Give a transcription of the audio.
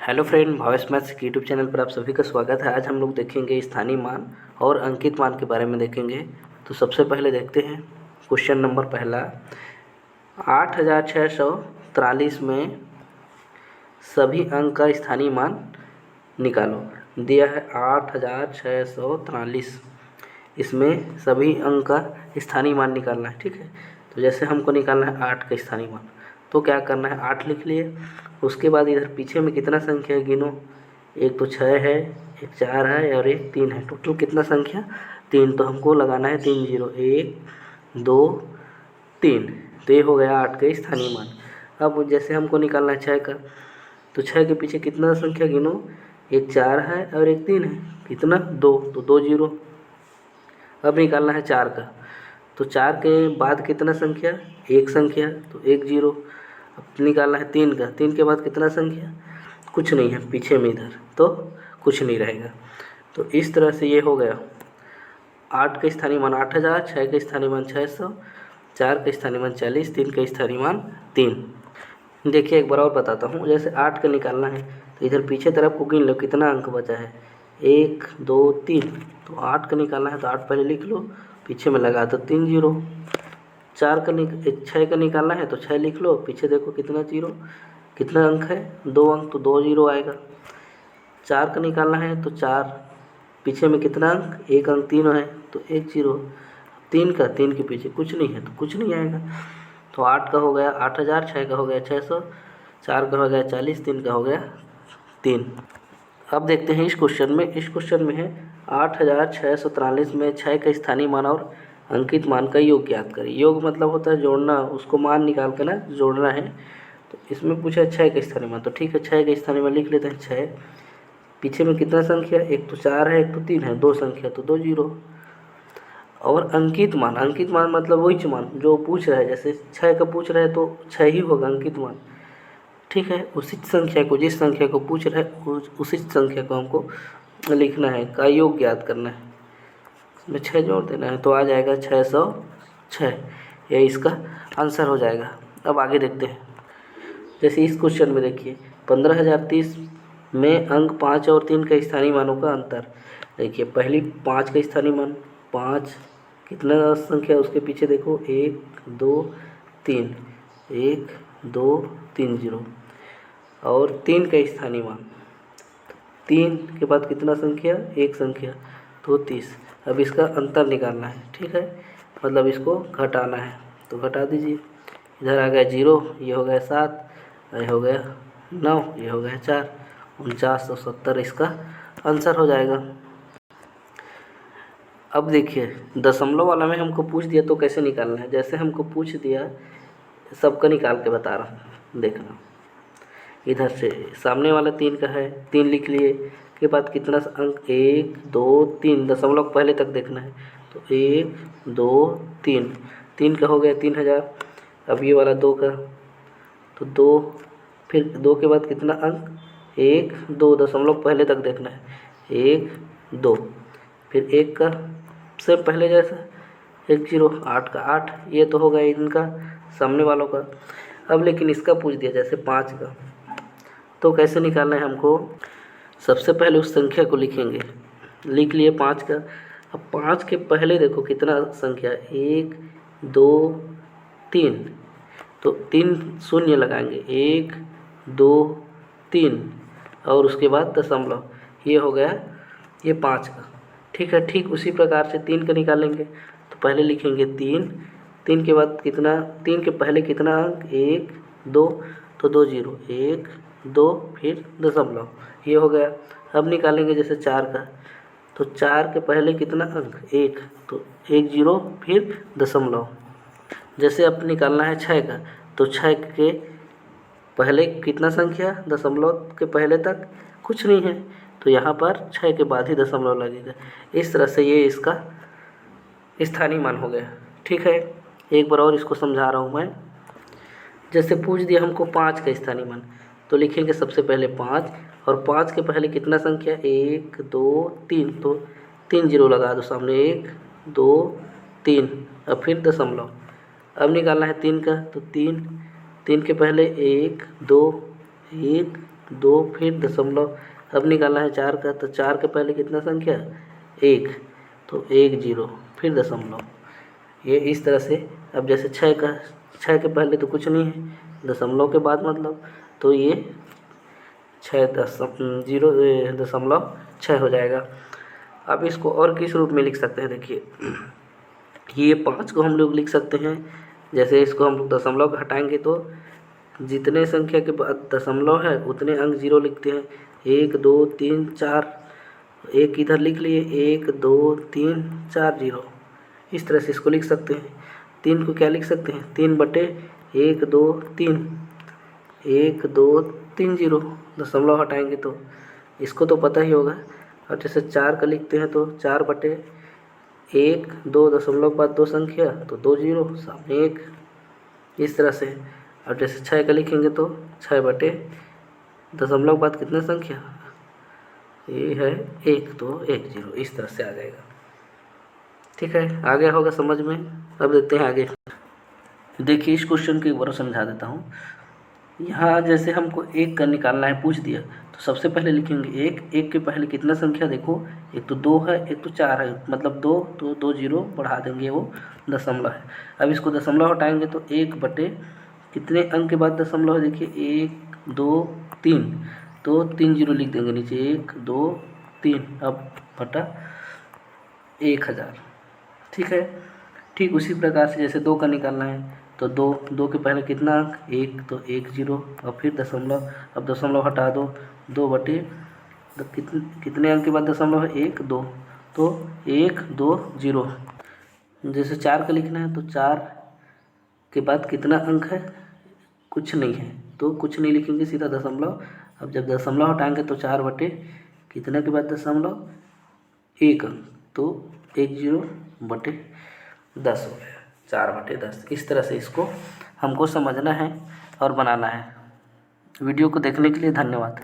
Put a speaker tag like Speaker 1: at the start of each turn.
Speaker 1: Hello friend, Bhavesh maths के YouTube channel पर आप सभी का स्वागत है। आज हम लोग देखेंगे स्थानीय मान और अंकित मान के बारे में देखेंगे। तो सबसे पहले देखते हैं क्वेश्चन नंबर पहला। 8643 में सभी अंक का स्थानीय मान निकालो। दिया है 8643, इसमें सभी अंक का स्थानीय मान निकालना है। ठीक है, तो जैसे हमको निकालना है 8 का स्थानीय मान, तो क्या करना है, 8 लिख लिए। उसके बाद इधर पीछे में कितना संख्या है गिनो। एक तो 6 है, एक 4 है और एक 3 है। टोटल कितना संख्या, 3। तो हमको लगाना है 3 जीरो, 1 2 3। तो ये हो गया 8 का स्थानीय मान। अब जैसे हमको निकालना है 6 का, तो 6 के पीछे कितना संख्या गिनो। एक 4 है और एक 3 है। कितना, 2। तो 2 जीरो। अब निकालना है 4 का, तो 4 के बाद कितना संख्या, एक संख्या, तो 1 जीरो। अब निकालना है 3 का, 3 के बाद कितना संख्या, कुछ नहीं है पीछे में, इधर तो कुछ नहीं रहेगा। तो इस तरह से ये हो गया 8 का स्थानीय मान 8000, 6 का स्थानीय मान 600, 4 का स्थानीय मान 40, 3 का स्थानीय मान 3। देखिए एक बार और बताता हूँ। जैसे 8 का निकालना है तो इधर पीछे तरफ को गिन लो कितना अंक बचा है, 1 2 3। तो 8 का निकालना है तो 8 पहले लिख लो, पीछे में लगा तो 3 जीरो। 6 का निकालना है तो 6 लिख लो, पीछे देखो कितना जीरो, कितना अंक है, 2 अंक, तो 2 जीरो आएगा। 4 का निकालना है तो 4, पीछे में कितना अंक, एक अंक, 3 है तो 1 जीरो। 3 का, 3 के पीछे कुछ नहीं है तो कुछ नहीं आएगा। तो 8 का हो गया 8000, 6 का हो गया 600, 4 का हो गया 40, 3 का हो गया 3। अब देखते हैं इस क्वेश्चन में। इस क्वेश्चन में है 8643 में 6 का स्थानीय मान और अंकित मान का योग ज्ञात करें। योग मतलब होता है जोड़ना, उसको मान निकाल कर ना जोड़ना है। तो इसमें पूछा 6 का स्थानीय मान, तो ठीक है 6 का स्थानीय मान लिख लेते हैं 6। पीछे में कितना संख्या, एक तो 4 है, एक तो 3 है, 2 संख्या तो 2 जीरो। और अंकित मान, अंकित मान मतलब वही मान जो पूछ रहा है। जैसे 6 का पूछ रहा है तो 6 ही होगा अंकित मान। ठीक है, उसी संख्या को, जिस संख्या को पूछ रहा है उसी संख्या को हमको लिखना है, का योग ज्ञात करना है। इसमें 6 जोड़ देना है तो आ जाएगा 606। ये इसका आंसर हो जाएगा। अब आगे देखते हैं। जैसे इस क्वेश्चन में देखिए 15030 में अंक 5 और 3 का स्थानीय मानों का अंतर। देखिए पहली 5 का स्थानीय मान, 5 कितना संख्या, उसके पीछे देखो 1 2 3, 1 2 3 जीरो। और 3 का स्थानीय मान, 3 के बाद कितना संख्या, एक संख्या, तो 30। अब इसका अंतर निकालना है। ठीक है, मतलब इसको घटाना है, तो घटा दीजिए। इधर आ गया 0, ये हो गया 7, ये हो गया 9, ये हो गया 4, 4970 इसका आंसर हो जाएगा। अब देखिए दशमलव वाला में हमको पूछ दिया तो कैसे निकालना है। जैसे हमको पूछ दिया सबका निकाल के बता रहा हूँ, देखना। इधर से सामने वाला 3 का है, 3 लिख लिए। के बाद कितना अंक, 1 2 3, दशमलव पहले तक देखना है। तो 1 2 3, 3 का हो गया 3000। अब ये वाला 2 का, तो 2, फिर 2 के बाद कितना अंक, 1 2, दशमलव पहले तक देखना है, 1 2। फिर 1 का से पहले जैसा 1 जीरो, 8 का 8, ये तो होगा इनका सामने वालों का। अब लेकिन इसका पूछ दिया जैसे 5 का, तो कैसे निकालना है हमको। सबसे पहले उस संख्या को लिखेंगे, लिख लिए 5 का। अब 5 के पहले देखो कितना संख्या, 1 2 3, तो 3 शून्य लगाएंगे, 1 2 3, और उसके बाद दशमलव, ये हो गया ये 5 का। ठीक है, ठीक उसी प्रकार से 3 का निकालेंगे। तो पहले लिखेंगे 3, 3 के बाद कितना, 3 के पहले कितना अंक, 1 2, तो 2 जीरो, 1 2, फिर दशमलव, ये हो गया। अब निकालेंगे जैसे 4 का, तो 4 के पहले कितना अंक, 1, तो 1 जीरो, फिर दशमलव। जैसे अब निकालना है 6 का, तो 6 के पहले कितना संख्या, दशमलव के पहले तक कुछ नहीं है, तो यहाँ पर 6 के बाद ही दशमलव लगेगा। इस तरह से ये इसका स्थानीय मान हो गया। ठीक है, एक बार और इसको समझा रहा हूँ मैं। जैसे पूछ दिया हमको 5 का स्थानीय मान, तो लिखेंगे सबसे पहले 5, और 5 के पहले कितना संख्या, 1 2 3, तो 3 जीरो लगा दो सामने, 1 2 3, और फिर दशमलव। अब निकालना है 3 का, तो 3 के पहले 1 2 1 2 फिर दशमलव। अब निकालना है 4 का, तो 4 के पहले कितना संख्या 1, तो 1 0 फिर दशमलव। ये इस तरह से। अब जैसे 6 के पहले तो कुछ नहीं है, दशमलव के बाद मतलब, तो ये 0.6 हो जाएगा। अब इसको और किस रूप में लिख सकते हैं, देखिए ये 5 को हम लोग लिख सकते हैं, जैसे इसको हम लोग दशमलव को हटाएंगे तो जितने संख्या के बाद दशमलव है उतने अंक 0 लिखते हैं। 1 2 3 4, एक इधर लिख लिए, 1 2 3 4 0, इस तरह से इसको लिख सकते हैं। 3 को क्या लिख सकते हैं, 3/1 2 3, 1 2 3 0, दशमलव हटाएंगे तो इसको तो पता ही होगा। और जैसे 4 का लिखते हैं तो 4/1 2 दशमलव के बाद 2 संख्या तो 2 0 सामने 1, इस तरह से। और जैसे 6 का लिखेंगे तो 6/दशमलव के बाद कितने संख्या, ये है 1 तो 1 0, इस तरह से आ जाएगा। ठीक है, आ गया होगा समझ में। अब देखते हैं आगे। देखिए इस क्वेश्चन को एक बार समझा देता हूँ। यहाँ जैसे हमको 1 का निकालना है, पूछ दिया, तो सबसे पहले लिखेंगे 1 के पहले कितना संख्या, देखो एक तो 2 है, एक तो 4 है, मतलब 2 तो 2 0 बढ़ा देंगे, वो दशमलव है। अब इसको दशमलव हटाएंगे तो 1 बटे कितने अंक के बाद दशमलव है, देखिए 1 2 3, तो 3 0 लिख देंगे नीचे, 1 2 3, अब बटा 1000। ठीक है। ठीक उसी प्रकार से जैसे 2 का निकालना है तो 2 के पहले कितना अंक, 1 तो 1 0 और फिर दशमलव। अब दशमलव हटा दो, 2 बटे कितने अंक के बाद दशमलव है, 1 2, तो 1 2 0। जैसे 4 का लिखना है तो 4 के बाद कितना अंक है, कुछ नहीं है, तो कुछ नहीं लिखेंगे, सीधा दशमलव। अब जब दशमलव हटाएंगे तो 4 बटे कितने के बाद दशमलव, 1 अंक, तो 1 0 बटे 10 हो गया, 4/10। इस तरह से इसको हमको समझना है और बनाना है। वीडियो को देखने के लिए धन्यवाद।